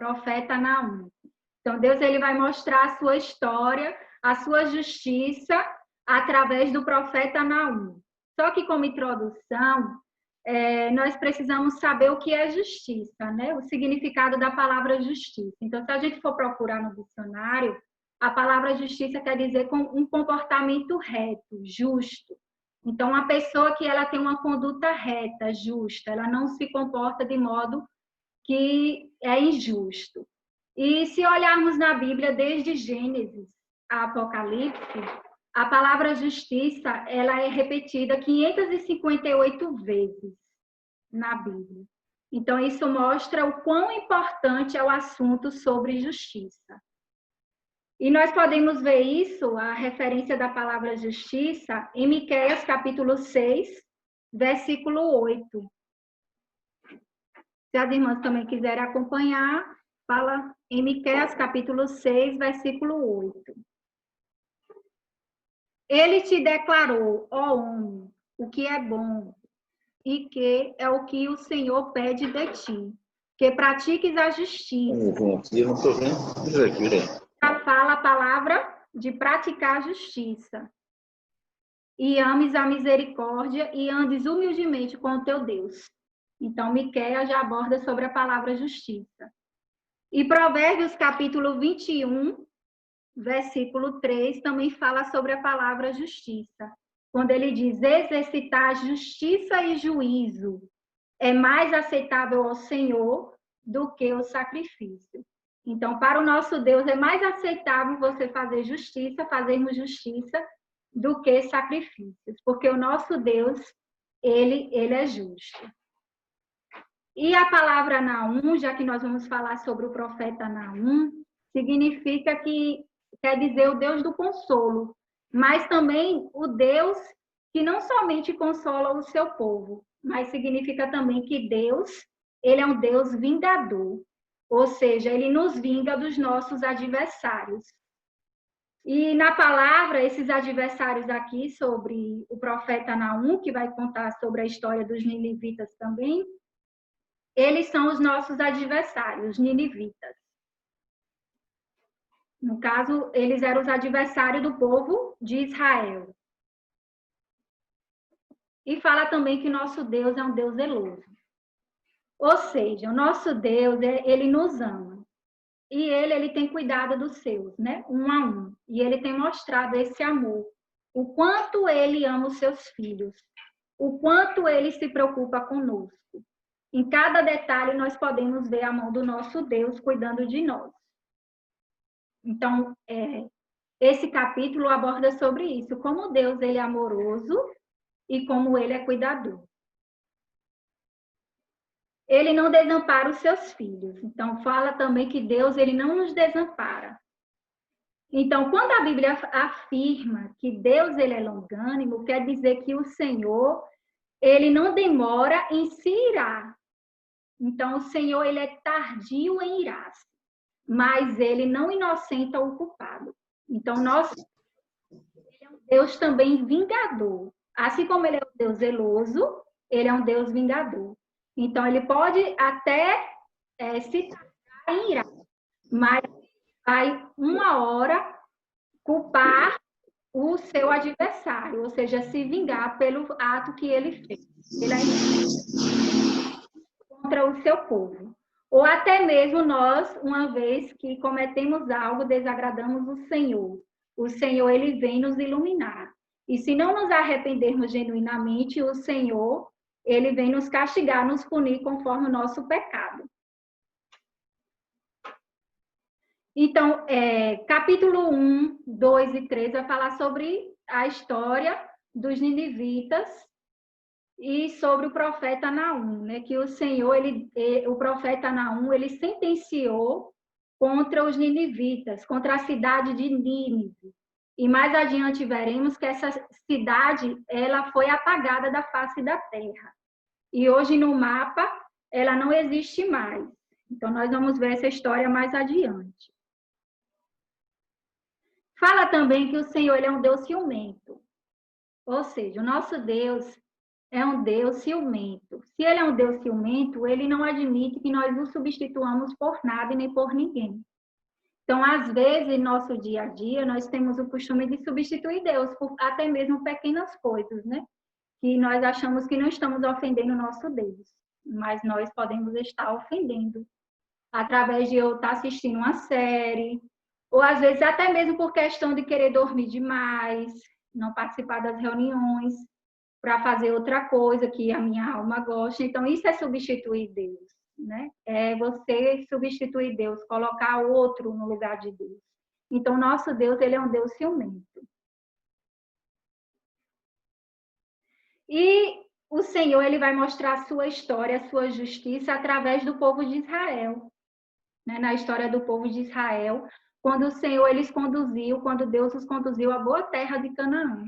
profeta Naum. Então, Deus ele vai mostrar a sua história, a sua justiça, através do profeta Naum. Só que, como introdução, nós precisamos saber o que é justiça, né? O significado da palavra justiça. Então, se a gente for procurar no dicionário, a palavra justiça quer dizer um comportamento reto, justo. Então, uma pessoa que ela tem uma conduta reta, justa, ela não se comporta de modo que é injusto. E se olharmos na Bíblia, desde Gênesis a Apocalipse, a palavra justiça ela é repetida 558 vezes na Bíblia. Então, isso mostra o quão importante é o assunto sobre justiça. E nós podemos ver isso, a referência da palavra justiça, em Miqueias, capítulo 6, versículo 8. Se as irmãs também quiserem acompanhar, fala em Miqueias, capítulo 6, versículo 8. Ele te declarou, ó homem, o que é bom, e que é o que o Senhor pede de ti, que pratiques a justiça. Eu não estou vendo. Fala a palavra de praticar a justiça. E ames a misericórdia e andes humildemente com o teu Deus. Então, Miqueias já aborda sobre a palavra justiça. E Provérbios, capítulo 21, versículo 3, também fala sobre a palavra justiça. Quando ele diz, exercitar justiça e juízo é mais aceitável ao Senhor do que o sacrifício. Então, para o nosso Deus, é mais aceitável você fazer justiça, fazermos justiça, do que sacrifícios. Porque o nosso Deus, ele é justo. E a palavra Naum, já que nós vamos falar sobre o profeta Naum, significa que quer dizer o Deus do consolo, mas também o Deus que não somente consola o seu povo, mas significa também que Deus, ele é um Deus vingador, ou seja, ele nos vinga dos nossos adversários. E na palavra, esses adversários aqui sobre o profeta Naum, que vai contar sobre a história dos ninivitas também, eles são os nossos adversários, ninivitas. No caso, eles eram os adversários do povo de Israel. E fala também que nosso Deus é um Deus zeloso. Ou seja, o nosso Deus, ele nos ama. E ele tem cuidado dos seus, né? Um a um. E ele tem mostrado esse amor. O quanto ele ama os seus filhos. O quanto ele se preocupa conosco. Em cada detalhe, nós podemos ver a mão do nosso Deus cuidando de nós. Então, esse capítulo aborda sobre isso. Como Deus ele é amoroso e como ele é cuidador. Ele não desampara os seus filhos. Então, fala também que Deus ele não nos desampara. Então, quando a Bíblia afirma que Deus ele é longânimo, quer dizer que o Senhor ele não demora em se irar. Então, o Senhor ele é tardio em irar-se, mas ele não inocenta o culpado. Então, ele é um Deus também vingador. Assim como ele é um Deus zeloso, ele é um Deus vingador. Então, ele pode até se tardar em irar, mas vai uma hora culpar o seu adversário, ou seja, se vingar pelo ato que ele fez. Ele é contra o seu povo. Ou até mesmo nós, uma vez que cometemos algo, desagradamos o Senhor, ele vem nos iluminar. E se não nos arrependermos genuinamente, o Senhor, ele vem nos castigar, nos punir conforme o nosso pecado. Então, capítulo 1, 2 e 3 vai falar sobre a história dos ninivitas e sobre o profeta Naum, né? Que o Senhor, o profeta Naum, ele sentenciou contra os ninivitas, contra a cidade de Nínive. E mais adiante veremos que essa cidade, ela foi apagada da face da terra. E hoje no mapa, ela não existe mais. Então, nós vamos ver essa história mais adiante. Fala também que o Senhor ele é um Deus ciumento. Ou seja, o nosso Deus, é um Deus ciumento. Se ele é um Deus ciumento, ele não admite que nós o substituamos por nada e nem por ninguém. Então, às vezes, em nosso dia a dia, nós temos o costume de substituir Deus por até mesmo pequenas coisas, né? Que nós achamos que não estamos ofendendo o nosso Deus, mas nós podemos estar ofendendo através de eu estar assistindo uma série, ou às vezes até mesmo por questão de querer dormir demais, não participar das reuniões, para fazer outra coisa que a minha alma gosta. Então, isso é substituir Deus, né? É você substituir Deus, colocar outro no lugar de Deus. Então, nosso Deus, ele é um Deus ciumento. E o Senhor, ele vai mostrar a sua história, a sua justiça através do povo de Israel. Né? Na história do povo de Israel, quando o Senhor quando Deus os conduziu à boa terra de Canaã.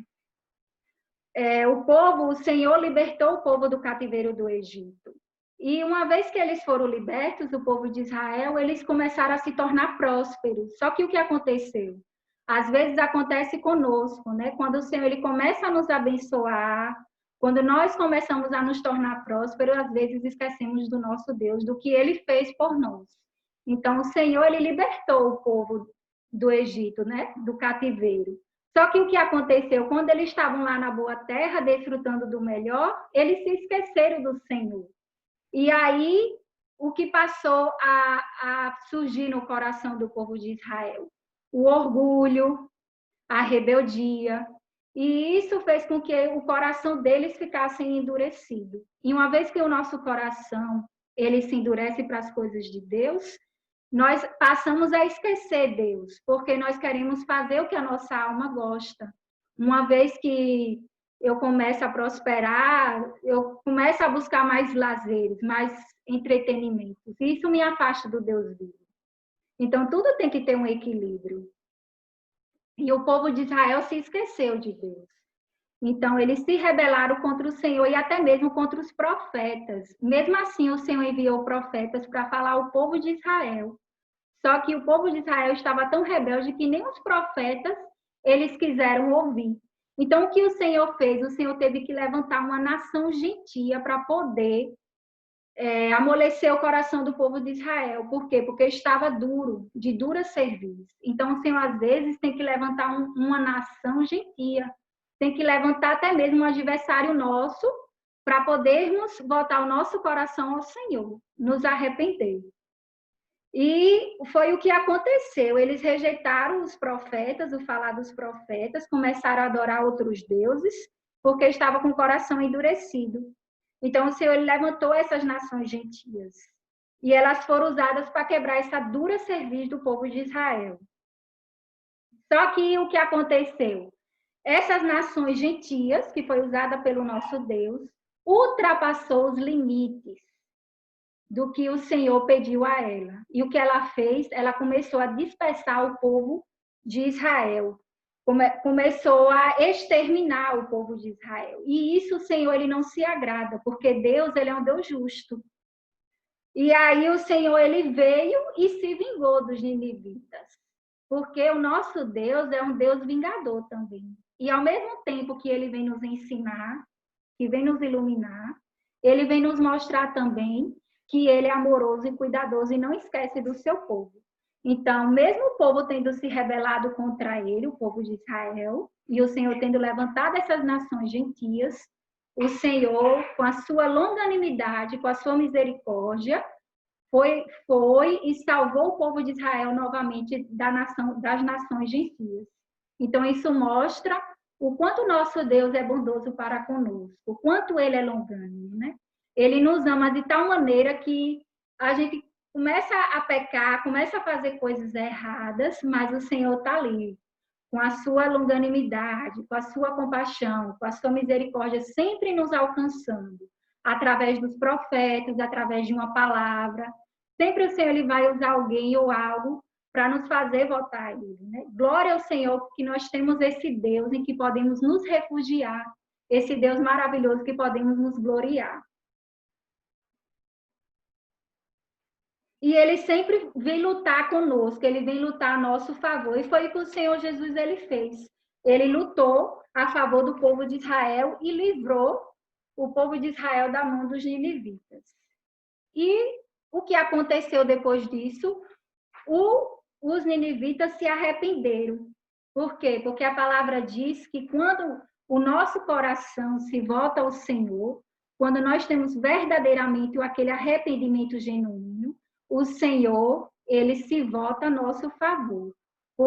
O Senhor libertou o povo do cativeiro do Egito. E uma vez que eles foram libertos, o povo de Israel, eles começaram a se tornar prósperos. Só que o que aconteceu? Às vezes acontece conosco, né? Quando o Senhor ele começa a nos abençoar, quando nós começamos a nos tornar prósperos, às vezes esquecemos do nosso Deus, do que ele fez por nós. Então, o Senhor ele libertou o povo do Egito, né? Do cativeiro. Só que o que aconteceu? Quando eles estavam lá na boa terra, desfrutando do melhor, eles se esqueceram do Senhor. E aí, o que passou a surgir no coração do povo de Israel? O orgulho, a rebeldia. E isso fez com que o coração deles ficasse endurecido. E uma vez que o nosso coração ele se endurece para as coisas de Deus, nós passamos a esquecer Deus, porque nós queremos fazer o que a nossa alma gosta. Uma vez que eu começo a prosperar, eu começo a buscar mais lazeres, mais entretenimentos. Isso me afasta do Deus vivo. Então, tudo tem que ter um equilíbrio. E o povo de Israel se esqueceu de Deus. Então, eles se rebelaram contra o Senhor e até mesmo contra os profetas. Mesmo assim, o Senhor enviou profetas para falar ao povo de Israel. Só que o povo de Israel estava tão rebelde que nem os profetas eles quiseram ouvir. Então, o que o Senhor fez? O Senhor teve que levantar uma nação gentia para poder amolecer o coração do povo de Israel. Por quê? Porque estava duro, de dura serviço. Então, o Senhor, às vezes, tem que levantar uma nação gentia. Tem que levantar até mesmo um adversário nosso para podermos voltar o nosso coração ao Senhor, nos arrepender. E foi o que aconteceu. Eles rejeitaram os profetas, o falar dos profetas, começaram a adorar outros deuses, porque estava com o coração endurecido. Então, o Senhor ele levantou essas nações gentias. E elas foram usadas para quebrar essa dura cerviz do povo de Israel. Só que o que aconteceu? Essas nações gentias, que foi usada pelo nosso Deus, ultrapassou os limites do que o Senhor pediu a ela. E o que ela fez? Ela começou a dispersar o povo de Israel. Começou a exterminar o povo de Israel. E isso o Senhor ele não se agrada, porque Deus ele é um Deus justo. E aí o Senhor ele veio e se vingou dos ninivitas. Porque o nosso Deus é um Deus vingador também. E ao mesmo tempo que ele vem nos ensinar, que vem nos iluminar, ele vem nos mostrar também que ele é amoroso e cuidadoso e não esquece do seu povo. Então, mesmo o povo tendo se rebelado contra ele, o povo de Israel, e o Senhor tendo levantado essas nações gentias, o Senhor, com a sua longanimidade, com a sua misericórdia, foi e salvou o povo de Israel novamente das nações gentias. Então, isso mostra o quanto o nosso Deus é bondoso para conosco, o quanto ele é longânimo, né? Ele nos ama de tal maneira que a gente começa a pecar, começa a fazer coisas erradas, mas o Senhor está ali, com a sua longanimidade, com a sua compaixão, com a sua misericórdia, sempre nos alcançando, através dos profetas, através de uma palavra. Sempre o Senhor ele vai usar alguém ou algo para nos fazer voltar a Ele. Né? Glória ao Senhor, que nós temos esse Deus em que podemos nos refugiar, esse Deus maravilhoso que podemos nos gloriar. E ele sempre vem lutar conosco, ele vem lutar a nosso favor. E foi o que o Senhor Jesus ele fez. Ele lutou a favor do povo de Israel e livrou o povo de Israel da mão dos ninivitas. E o que aconteceu depois disso? Os ninivitas se arrependeram. Por quê? Porque a palavra diz que quando o nosso coração se volta ao Senhor, quando nós temos verdadeiramente aquele arrependimento genuíno, o Senhor, ele se volta a nosso favor.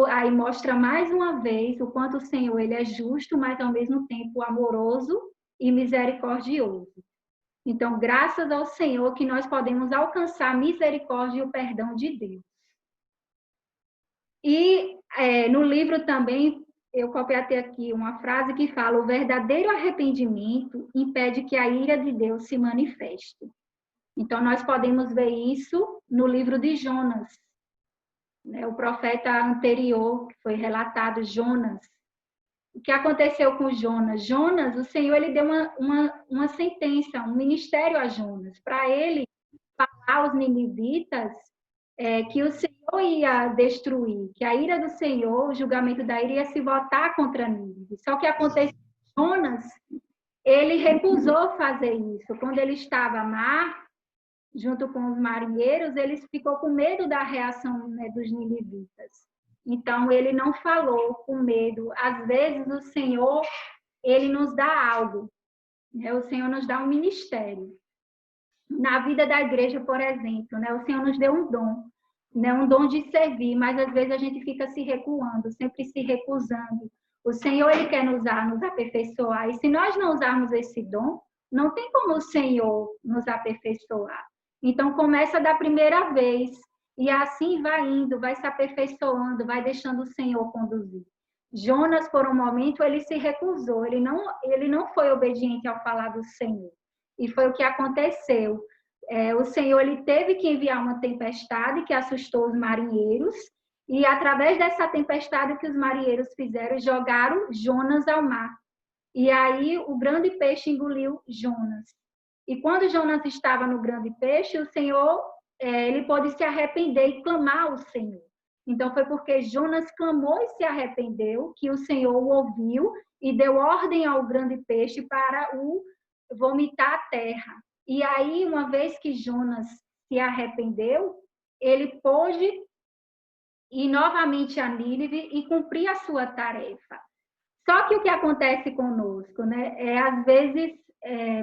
Aí mostra mais uma vez o quanto o Senhor ele é justo, mas ao mesmo tempo amoroso e misericordioso. Então, graças ao Senhor que nós podemos alcançar a misericórdia e o perdão de Deus. E no livro também, eu copiei aqui uma frase que fala: o verdadeiro arrependimento impede que a ira de Deus se manifeste. Então, nós podemos ver isso no livro de Jonas, né? O profeta anterior, que foi relatado, Jonas. O que aconteceu com Jonas? Jonas, o Senhor ele deu uma sentença, um ministério a Jonas, para ele falar aos ninivitas que o Senhor ia destruir, que a ira do Senhor, o julgamento da ira ia se voltar contra Nínive. Só que aconteceu com Jonas, ele recusou fazer isso. Quando ele estava a mar, junto com os marinheiros, ele ficou com medo da reação, né, dos ninivitas. Então, ele não falou com medo. Às vezes, o Senhor, ele nos dá algo, né? O Senhor nos dá um ministério. Na vida da igreja, por exemplo, né? O Senhor nos deu um dom, né? Um dom de servir, mas às vezes a gente fica se recuando, sempre se recusando. O Senhor, ele quer nos aperfeiçoar. E se nós não usarmos esse dom, não tem como o Senhor nos aperfeiçoar. Então, começa da primeira vez. E assim vai indo, vai se aperfeiçoando, vai deixando o Senhor conduzir. Jonas, por um momento, ele se recusou. Ele não foi obediente ao falar do Senhor. E foi o que aconteceu. O Senhor ele teve que enviar uma tempestade que assustou os marinheiros. E através dessa tempestade que os marinheiros fizeram, jogaram Jonas ao mar. E aí o grande peixe engoliu Jonas. E quando Jonas estava no grande peixe, o Senhor, ele pôde se arrepender e clamar ao Senhor. Então foi porque Jonas clamou e se arrependeu que o Senhor o ouviu e deu ordem ao grande peixe para o vomitar a terra. E aí, uma vez que Jonas se arrependeu, ele pôde ir novamente a Nínive e cumprir a sua tarefa. Só que o que acontece conosco, né? Às vezes,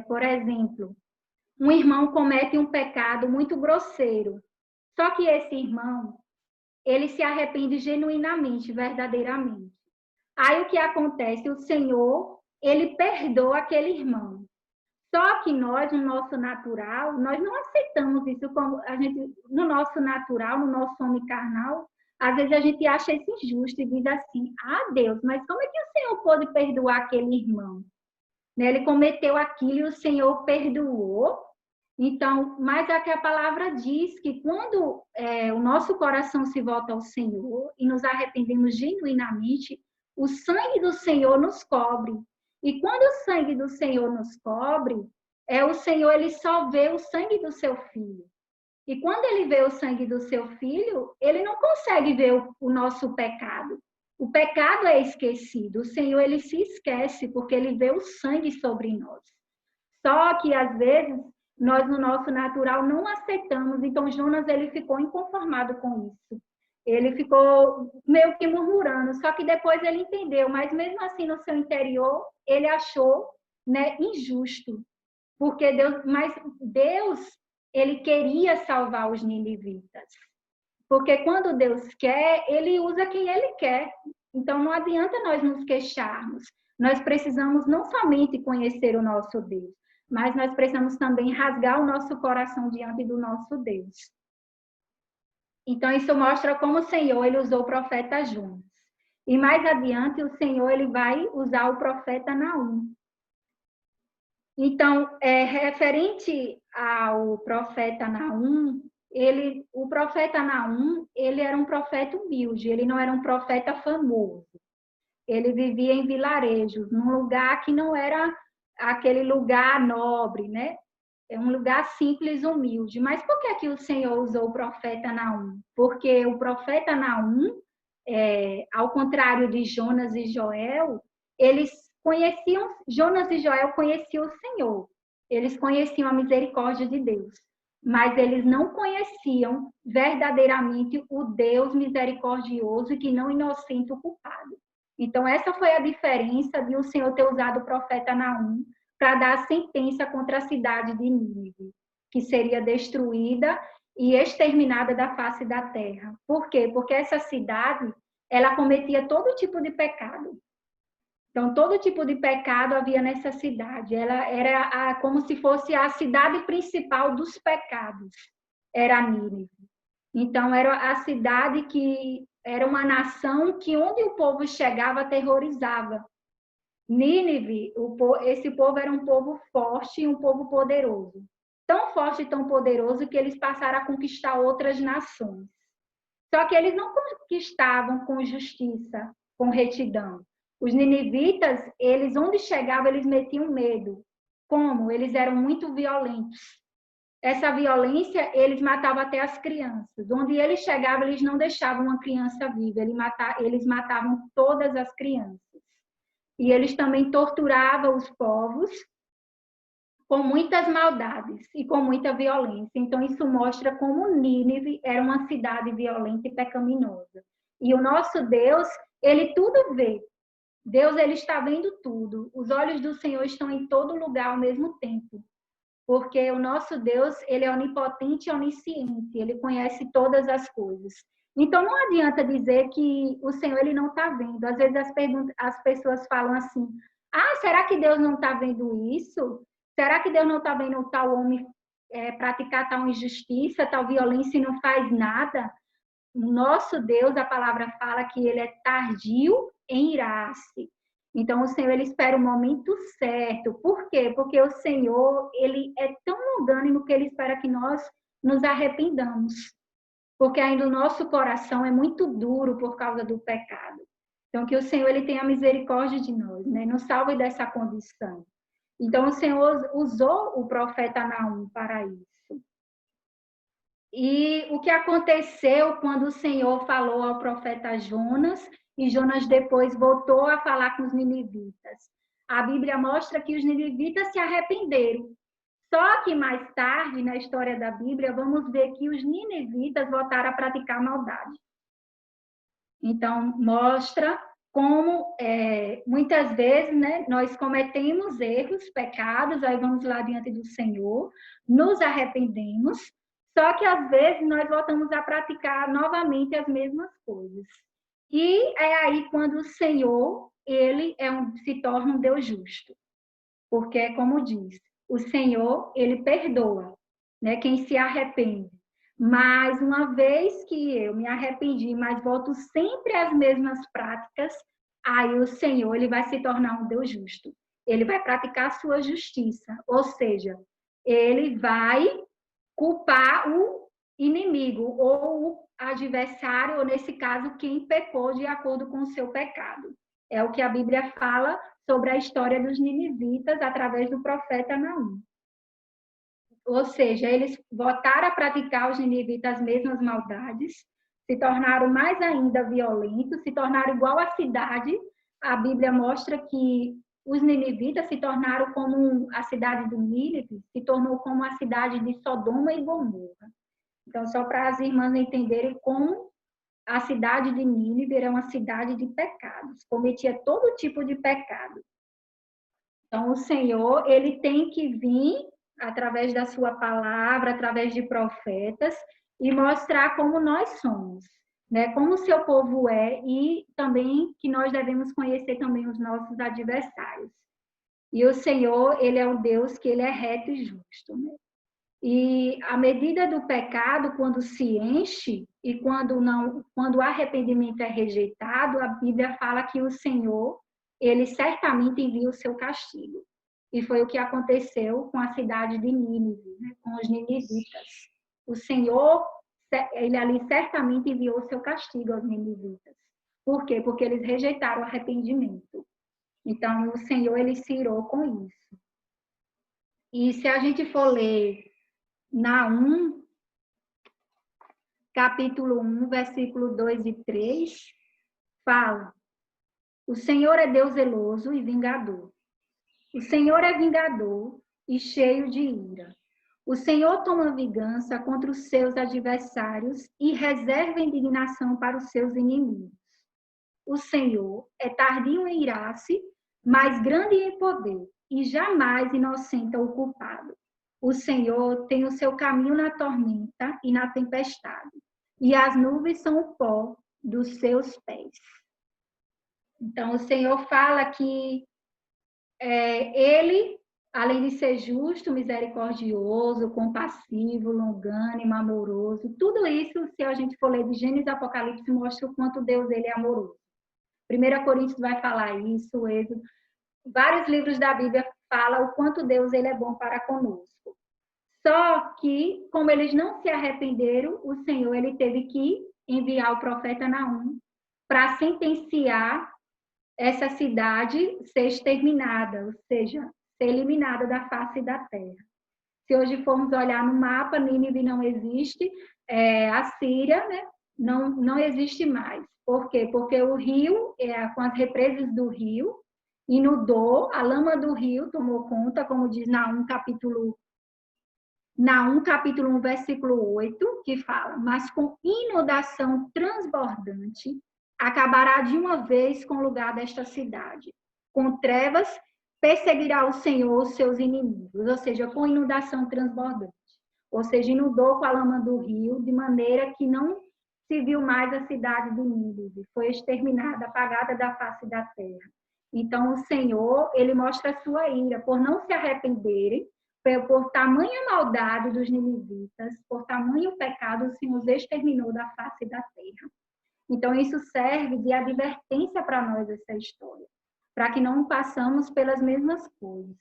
por exemplo, um irmão comete um pecado muito grosseiro. Só que esse irmão, ele se arrepende genuinamente, verdadeiramente. Aí o que acontece? O Senhor, ele perdoa aquele irmão. Só que nós, no nosso natural, nós não aceitamos isso como a gente, no nosso natural, no nosso homem carnal. Às vezes a gente acha isso injusto e diz assim: ah, Deus, mas como é que o Senhor pôde perdoar aquele irmão? Né? Ele cometeu aquilo e o Senhor perdoou. Então, mas é que a palavra diz que quando o nosso coração se volta ao Senhor e nos arrependemos genuinamente, o sangue do Senhor nos cobre. E quando o sangue do Senhor nos cobre, o Senhor ele só vê o sangue do seu filho. E quando ele vê o sangue do seu filho, ele não consegue ver o nosso pecado. O pecado é esquecido. O Senhor ele se esquece porque ele vê o sangue sobre nós. Só que às vezes nós no nosso natural não aceitamos. Então Jonas ele ficou inconformado com isso. Ele ficou meio que murmurando, só que depois ele entendeu, mas mesmo assim no seu interior ele achou, né, injusto, porque Deus ele queria salvar os ninivitas, porque quando Deus quer, ele usa quem ele quer. Então não adianta nós nos queixarmos. Nós precisamos não somente conhecer o nosso Deus, mas nós precisamos também rasgar o nosso coração diante do nosso Deus. Então, isso mostra como o Senhor ele usou o profeta Jonas. E mais adiante, o Senhor ele vai usar o profeta Naum. Então, referente ao profeta Naum, o profeta Naum, ele era um profeta humilde, ele não era um profeta famoso. Ele vivia em vilarejos, num lugar que não era aquele lugar nobre, né? É um lugar simples, humilde. Mas por que o Senhor usou o profeta Naum? Porque o profeta Naum, ao contrário de Jonas e Joel, Jonas e Joel conheciam o Senhor. Eles conheciam a misericórdia de Deus, mas eles não conheciam verdadeiramente o Deus misericordioso e que não inocenta o culpado. Então, essa foi a diferença de o Senhor ter usado o profeta Naum para dar a sentença contra a cidade de Nínive, que seria destruída e exterminada da face da terra. Por quê? Porque essa cidade, ela cometia todo tipo de pecado. Então, todo tipo de pecado havia nessa cidade. Ela era como se fosse a cidade principal dos pecados, era Nínive. Então, era a cidade que era uma nação que onde o povo chegava, aterrorizava. Nínive, esse povo era um povo forte e um povo poderoso. Tão forte e tão poderoso que eles passaram a conquistar outras nações. Só que eles não conquistavam com justiça, com retidão. Os ninivitas, eles onde chegavam, eles metiam medo. Como? Eles eram muito violentos. Essa violência, eles matavam até as crianças. Onde eles chegavam, eles não deixavam uma criança viva. Eles matavam todas as crianças. E eles também torturavam os povos com muitas maldades e com muita violência. Então, isso mostra como Nínive era uma cidade violenta e pecaminosa. E o nosso Deus, ele tudo vê. Deus, ele está vendo tudo. Os olhos do Senhor estão em todo lugar ao mesmo tempo. Porque o nosso Deus, ele é onipotente e onisciente. Ele conhece todas as coisas. Então, não adianta dizer que o Senhor, ele não está vendo. Às vezes as pessoas falam assim, será que Deus não está vendo isso? Será que Deus não está vendo tal homem praticar tal injustiça, tal violência e não faz nada? Nosso Deus, a palavra fala que ele é tardio em irar-se. Então, o Senhor, ele espera o momento certo. Por quê? Porque o Senhor, ele é tão longânimo que ele espera que nós nos arrependamos. Porque ainda o nosso coração é muito duro por causa do pecado. Então, que o Senhor, ele tenha misericórdia de nós, né? Nos salve dessa condição. Então, o Senhor usou o profeta Naum para isso. E o que aconteceu quando o Senhor falou ao profeta Jonas, e Jonas depois voltou a falar com os ninivitas? A Bíblia mostra que os ninivitas se arrependeram. Só que mais tarde, na história da Bíblia, vamos ver que os ninivitas voltaram a praticar maldade. Então, mostra como muitas vezes, né, nós cometemos erros, pecados, aí vamos lá diante do Senhor, nos arrependemos, só que às vezes nós voltamos a praticar novamente as mesmas coisas. E é aí quando o Senhor, ele se torna um Deus justo. Porque, como diz, o Senhor, ele perdoa, né, quem se arrepende. Mas uma vez que eu me arrependi, mas volto sempre às mesmas práticas, aí o Senhor, ele vai se tornar um Deus justo. Ele vai praticar a sua justiça, ou seja, ele vai culpar o inimigo ou o adversário, ou nesse caso, quem pecou de acordo com o seu pecado. É o que a Bíblia fala sobre a história dos ninivitas através do profeta Naum. Ou seja, eles voltaram a praticar os ninivitas as mesmas maldades, se tornaram mais ainda violentos, se tornaram igual à cidade. A Bíblia mostra que os ninivitas se tornaram como a cidade de Nínive, se tornou como a cidade de Sodoma e Gomorra. Então, só para as irmãs entenderem como a cidade de Nínive era uma cidade de pecados, cometia todo tipo de pecado. Então, o Senhor, ele tem que vir através da sua palavra, através de profetas, e mostrar como nós somos, né? Como o seu povo é, e também que nós devemos conhecer também os nossos adversários. E o Senhor, ele é um Deus que ele é reto e justo, né? E a medida do pecado, quando se enche e quando o arrependimento é rejeitado, a Bíblia fala que o Senhor, ele certamente envia o seu castigo. E foi o que aconteceu com a cidade de Nínive, né? Com os ninivitas. O Senhor, ele ali certamente enviou o seu castigo aos ninivitas. Por quê? Porque eles rejeitaram o arrependimento. Então, o Senhor, ele se irou com isso. E se a gente for ler Naum, capítulo 1, versículo 2 e 3, fala: o Senhor é Deus zeloso e vingador. O Senhor é vingador e cheio de ira. O Senhor toma vingança contra os seus adversários e reserva indignação para os seus inimigos. O Senhor é tardio em irar-se, mas grande em poder, e jamais inocenta o culpado. O Senhor tem o seu caminho na tormenta e na tempestade, e as nuvens são o pó dos seus pés. Então, o Senhor fala que Ele, além de ser justo, misericordioso, compassivo, longânimo, amoroso, tudo isso, se a gente for ler de Gênesis e Apocalipse, mostra o quanto Deus ele é amoroso. 1 Coríntios vai falar isso, Êxodo. Vários livros da Bíblia falam o quanto Deus ele é bom para conosco. Só que, como eles não se arrependeram, o Senhor ele teve que enviar o profeta Naum para sentenciar essa cidade ser exterminada, ou seja, ser eliminada da face da terra. Se hoje formos olhar no mapa, Nínive não existe, a Síria, né, não existe mais. Por quê? Porque o rio, com as represas do rio, inundou, a lama do rio tomou conta, como diz Naum capítulo 1, versículo 8, que fala: mas com inundação transbordante, acabará de uma vez com o lugar desta cidade. Com trevas, perseguirá o Senhor os seus inimigos, ou seja, com inundação transbordante. Ou seja, inundou com a lama do rio, de maneira que não se viu mais a cidade de Nínive. Foi exterminada, apagada da face da terra. Então, o Senhor, ele mostra a sua ira, por não se arrependerem, por tamanha maldade dos ninivitas, por tamanho pecado, o Senhor os exterminou da face da terra. Então, isso serve de advertência para nós, essa história, para que não passamos pelas mesmas coisas.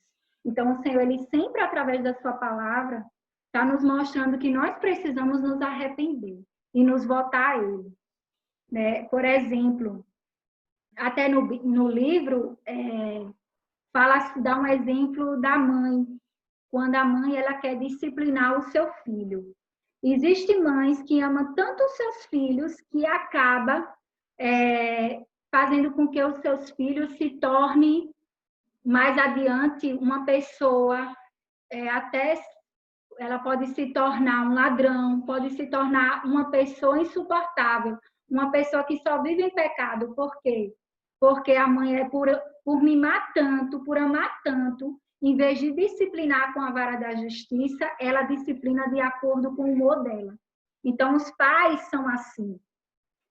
Então, o Senhor, ele sempre, através da sua palavra, está nos mostrando que nós precisamos nos arrepender e nos voltar a ele. Né? Por exemplo, até no livro, dá um exemplo da mãe, quando a mãe ela quer disciplinar o seu filho. Existem mães que amam tanto os seus filhos que acaba fazendo com que os seus filhos se tornem mais adiante uma pessoa, até ela pode se tornar um ladrão, pode se tornar uma pessoa insuportável, uma pessoa que só vive em pecado. Por quê? Porque a mãe por mimar tanto, por amar tanto, em vez de disciplinar com a vara da justiça, ela disciplina de acordo com o humor dela. Então, os pais são assim.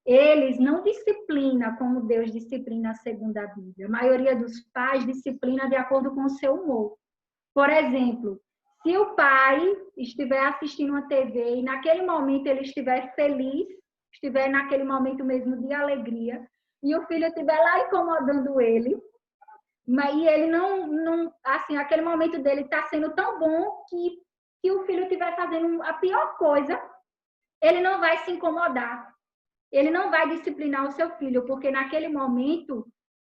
Eles não disciplinam como Deus disciplina segundo a Bíblia. A maioria dos pais disciplina de acordo com o seu humor. Por exemplo, se o pai estiver assistindo uma TV e naquele momento ele estiver feliz, estiver naquele momento mesmo de alegria, e o filho estiver lá incomodando ele, e ele não assim, aquele momento dele está sendo tão bom que se o filho estiver fazendo a pior coisa, ele não vai se incomodar. Ele não vai disciplinar o seu filho, porque naquele momento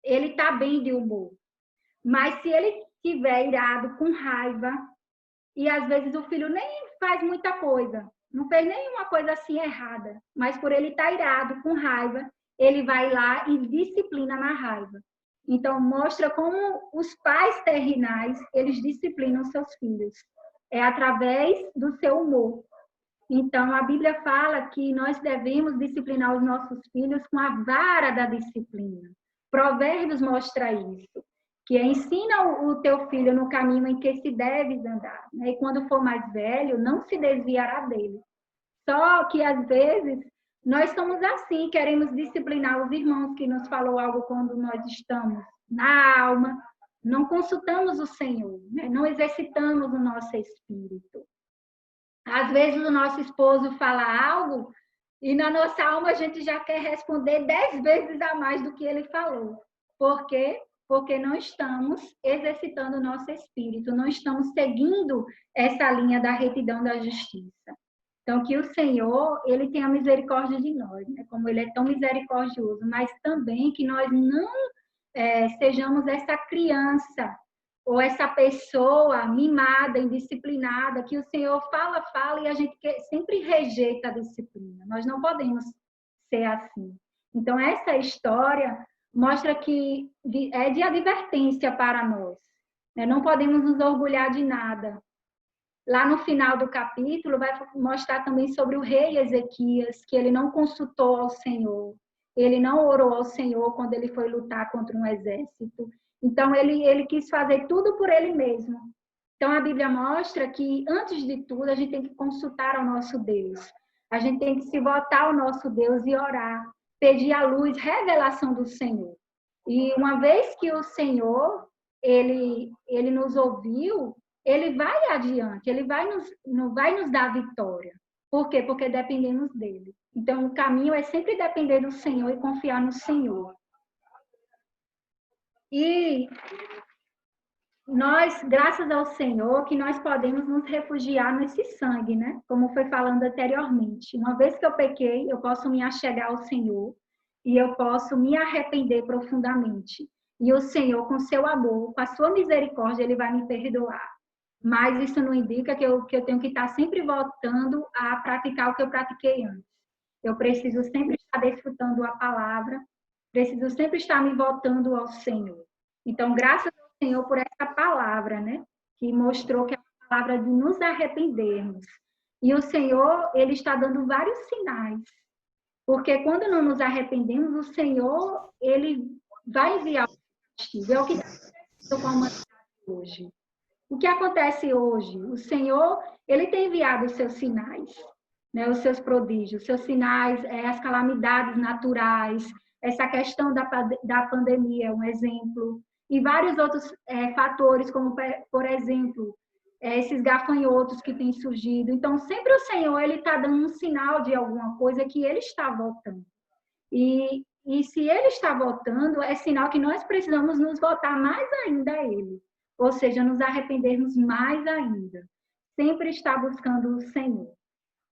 ele está bem de humor. Mas se ele estiver irado, com raiva, e às vezes o filho nem faz muita coisa, não fez nenhuma coisa assim errada, mas por ele estar irado, com raiva, ele vai lá e disciplina na raiva. Então, mostra como os pais terrenais, eles disciplinam seus filhos. É através do seu humor. Então, a Bíblia fala que nós devemos disciplinar os nossos filhos com a vara da disciplina. Provérbios mostra isso, que ensina o teu filho no caminho em que se deves andar, né? E quando for mais velho, não se desviará dele. Só que, às vezes, nós somos assim, queremos disciplinar os irmãos que nos falou algo quando nós estamos na alma, não consultamos o Senhor, né? Não exercitamos o nosso espírito. Às vezes o nosso esposo fala algo e na nossa alma a gente já quer responder 10 vezes a mais do que ele falou. Por quê? Porque não estamos exercitando o nosso espírito, não estamos seguindo essa linha da retidão da justiça. Então, que o Senhor, ele tenha misericórdia de nós, né? Como ele é tão misericordioso, mas também que nós não sejamos essa criança ou essa pessoa mimada, indisciplinada, que o Senhor fala e a gente sempre rejeita a disciplina. Nós não podemos ser assim. Então, essa história mostra que é de advertência para nós, né? Não podemos nos orgulhar de nada. Lá no final do capítulo vai mostrar também sobre o rei Ezequias, que ele não consultou ao Senhor, ele não orou ao Senhor quando ele foi lutar contra um exército. Então, ele quis fazer tudo por ele mesmo. Então, a Bíblia mostra que, antes de tudo, a gente tem que consultar ao nosso Deus. A gente tem que se voltar ao nosso Deus e orar, pedir a luz, revelação do Senhor. E uma vez que o Senhor, ele nos ouviu, ele vai adiante, ele vai nos dar vitória. Por quê? Porque dependemos dele. Então, o caminho é sempre depender do Senhor e confiar no Senhor. E nós, graças ao Senhor, que nós podemos nos refugiar nesse sangue, né? Como foi falando anteriormente. Uma vez que eu pequei, eu posso me achegar ao Senhor e eu posso me arrepender profundamente. E o Senhor, com seu amor, com a sua misericórdia, ele vai me perdoar. Mas isso não indica que eu tenho que estar sempre voltando a praticar o que eu pratiquei antes. Eu preciso sempre estar desfrutando a palavra, preciso sempre estar me voltando ao Senhor. Então, graças ao Senhor por essa palavra, né? Que mostrou que é a palavra de nos arrependermos. E o Senhor, ele está dando vários sinais. Porque quando não nos arrependemos, o Senhor, ele vai enviar o castigo. É o que está acontecendo com a humanidade hoje. O que acontece hoje? O Senhor, ele tem enviado os seus sinais, né? Os seus prodígios, os seus sinais, as calamidades naturais, essa questão da pandemia é um exemplo, e vários outros fatores, como, por exemplo, esses gafanhotos que têm surgido. Então, sempre o Senhor, ele está dando um sinal de alguma coisa que ele está voltando. E se ele está voltando, é sinal que nós precisamos nos voltar mais ainda a ele. Ou seja, nos arrependermos mais ainda. Sempre estar buscando o Senhor.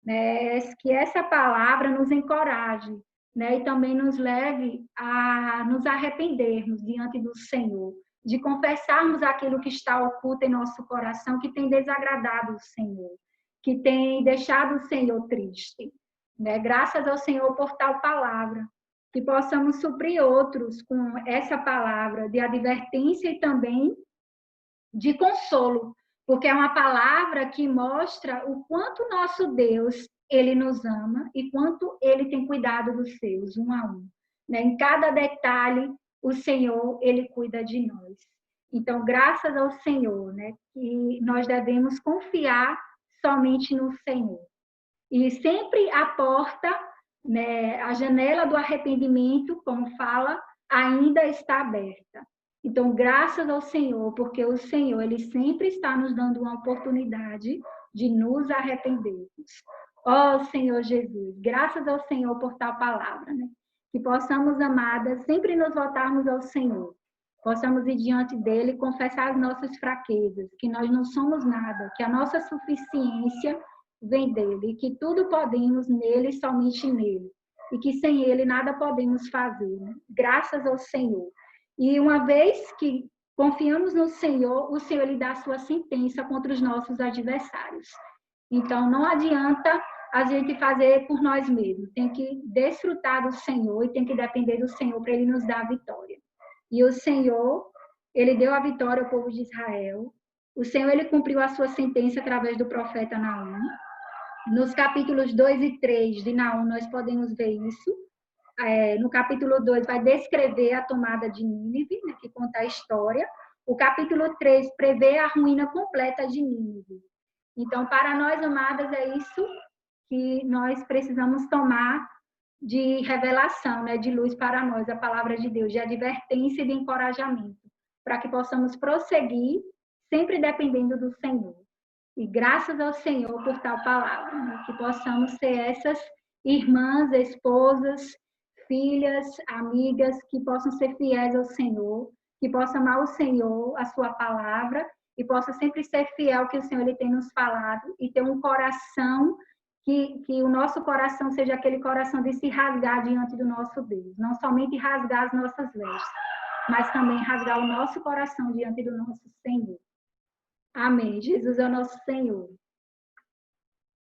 Né? Que essa palavra nos encoraje, né? E também nos leve a nos arrependermos diante do Senhor. De confessarmos aquilo que está oculto em nosso coração, que tem desagradado o Senhor. Que tem deixado o Senhor triste. Né? Graças ao Senhor por tal palavra. Que possamos suprir outros com essa palavra de advertência e também de consolo, porque é uma palavra que mostra o quanto nosso Deus, ele nos ama e quanto ele tem cuidado dos seus, um a um. Né? Em cada detalhe, o Senhor, ele cuida de nós. Então, graças ao Senhor, né, que nós devemos confiar somente no Senhor. E sempre a porta, né, a janela do arrependimento, como fala, ainda está aberta. Então, graças ao Senhor, porque o Senhor, ele sempre está nos dando uma oportunidade de nos arrependermos. Ó Senhor Jesus, graças ao Senhor por tal palavra, né? Que possamos, amadas, sempre nos voltarmos ao Senhor. Possamos ir diante dele e confessar as nossas fraquezas, que nós não somos nada, que a nossa suficiência vem dele, e que tudo podemos nele, somente nele. E que sem ele nada podemos fazer, né? Graças ao Senhor. E uma vez que confiamos no Senhor, o Senhor, ele dá a sua sentença contra os nossos adversários. Então, não adianta a gente fazer por nós mesmos. Tem que desfrutar do Senhor e tem que depender do Senhor para ele nos dar a vitória. E o Senhor, ele deu a vitória ao povo de Israel. O Senhor, ele cumpriu a sua sentença através do profeta Naum. Nos capítulos 2 e 3 de Naum, nós podemos ver isso. No capítulo 2 vai descrever a tomada de Nínive, né, que conta a história. O capítulo 3 prevê a ruína completa de Nínive. Então, para nós, amadas, é isso que nós precisamos tomar de revelação, né, de luz para nós, a palavra de Deus, de advertência e de encorajamento, para que possamos prosseguir, sempre dependendo do Senhor. E graças ao Senhor por tal palavra, né, que possamos ser essas irmãs, esposas, filhas, amigas, que possam ser fiéis ao Senhor, que possam amar o Senhor, a sua palavra, e possam sempre ser fiel ao que o Senhor ele tem nos falado, e ter um coração, que o nosso coração seja aquele coração de se rasgar diante do nosso Deus. Não somente rasgar as nossas vestes, mas também rasgar o nosso coração diante do nosso Senhor. Amém. Jesus é o nosso Senhor.